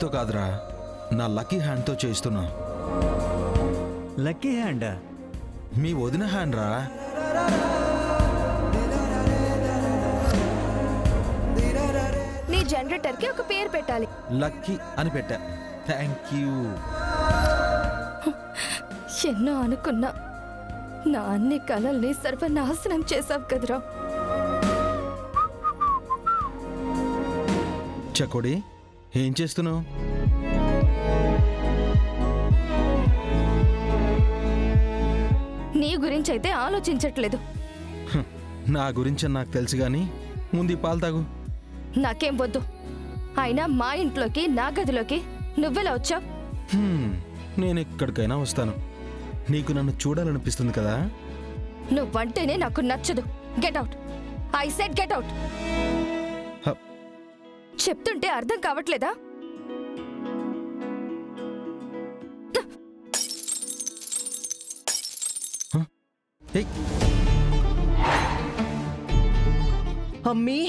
చేతితో కాదురా, నా లక్కీ హ్యాండ్తో చేస్తున్నా. Lucky hand? మీ వదిన హ్యాండ్ రా. నీ జనరేటర్ కి ఒక పేరు పెట్టాలి. లక్కీ అని పెట్టా. Thank you. ఎన్నో అనుకున్నా, నా అన్ని కలల్ని సర్వనాశనం చేసావు కదరా. చకోడి, ఏం చేస్తున్నావు? నీ గురించి అయితే ఆలోచించట్లేదు. నా గురించి నాకు తెలుసు గాని ముందు ఈ పాలు తాగు. నాకేం వద్దు. అయినా మా ఇంట్లోకి, నా గదిలోకి నువ్వెలా వచ్చావు? నేను ఎక్కడికైనా వస్తాను. నీకు నన్ను చూడాలనిపిస్తుంది కదా. నువ్వంటేనే నాకు నచ్చదు. Get out. I said get out. చెప్తుంటే అర్థం కావట్లేదా? ఏయ్, అమ్మీ,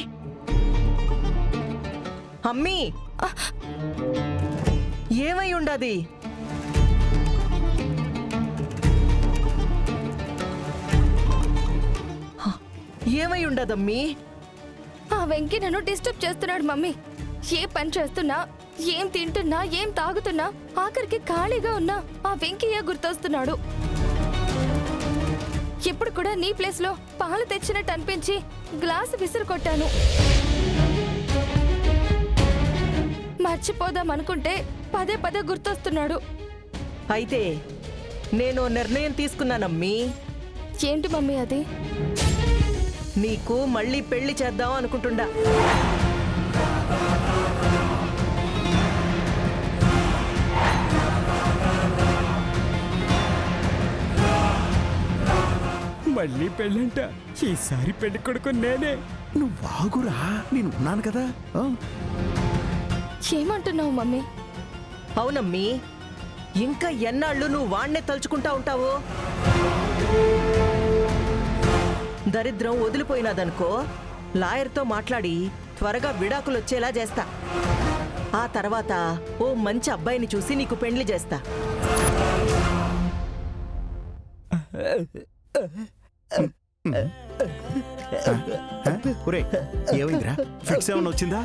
అమ్మీ, ఏమై ఉండది? ఏమై ఉండదమ్మీ? ఆ వెంకీ నన్ను డిస్టర్బ్ చేస్తున్నాడు మమ్మీ. ఏ పని చేస్తున్నా, ఏం తింటున్నా, ఏం తాగుతున్నా, ఆఖరికి ఖాళీగా ఉన్నా ఆ వెంకయ్య గుర్తొస్తున్నాడు. ఇప్పుడు కూడా నీ ప్లేస్ లో పాలు తెచ్చినట్టు అనిపించి గ్లాసు విసిరు కొట్టాను. మర్చిపోదాం అనుకుంటే పదే పదే గుర్తొస్తున్నాడు. అయితే నేను నిర్ణయం తీసుకున్నానమ్మీ. ఏంటి మమ్మీ అది? నీకు మళ్ళీ పెళ్లి చేద్దాం అనుకుంటుండా. మళ్ళీ పెళ్ళంట. ఈసారి పెళ్లి కొడుకు నేనే. నువ్వు వాగురా, నేను ఉన్నాను కదా. ఏమంటున్నావు మమ్మీ? అవునమ్మీ, ఇంకా ఎన్నాళ్ళు నువ్వు వాణ్ణే తలుచుకుంటా ఉంటావు? దరిద్రం వదిలిపోయినదనుకో, లాయర్తో మాట్లాడి త్వరగా విడాకులు వచ్చేలా చేస్తా. ఆ తర్వాత ఓ మంచి అబ్బాయిని చూసి నీకు పెండ్లి చేస్తా. ఒరే, ఏమైందిరా? ఫిక్స్ ఏమన్నా వచ్చిందా?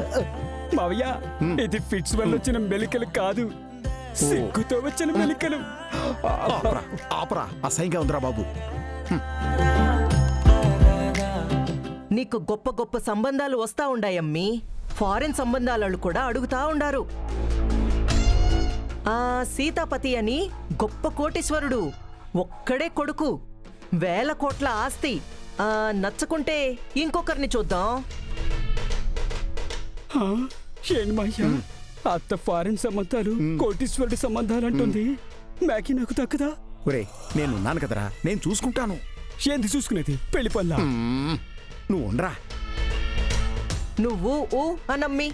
మావయ్య, ఇది ఫిట్స్ వల్ల వచ్చిన మెలికలు కాదు, సిగ్గుతో వచ్చిన మెలికలు. ఆపరా, ఆపరా, అసహ్యంగా ఉందిరా బాబు. నీకు గొప్ప గొప్ప సంబంధాలు వస్తా ఉండాయమ్మీ. ఫారిన్ సంబంధాలు కూడా అడుగుతా ఉండారు. ఆ సీతాపతి అని గొప్ప కోటీశ్వరుడు, ఒక్కడే కొడుకు, 1000 కోట్ల ఆస్తి. నచ్చకుంటే ఇంకొకరిని చూద్దాం. ఏంటి మాయ్యా, అత్త ఫారెన్ సంబంధాలు, కోటీశ్వరుడి సంబంధాలు అంటుంది. మ్యాకి నాకు దక్కదా? ఒరే, నేను ఉన్నాను కదరా, నేను చూసుకుంటాను. ఏంది చూసుకునేది? పెళ్లి పల్లా. నువ్వు ఉండరా. నువ్వు ఊ అనమ్మి.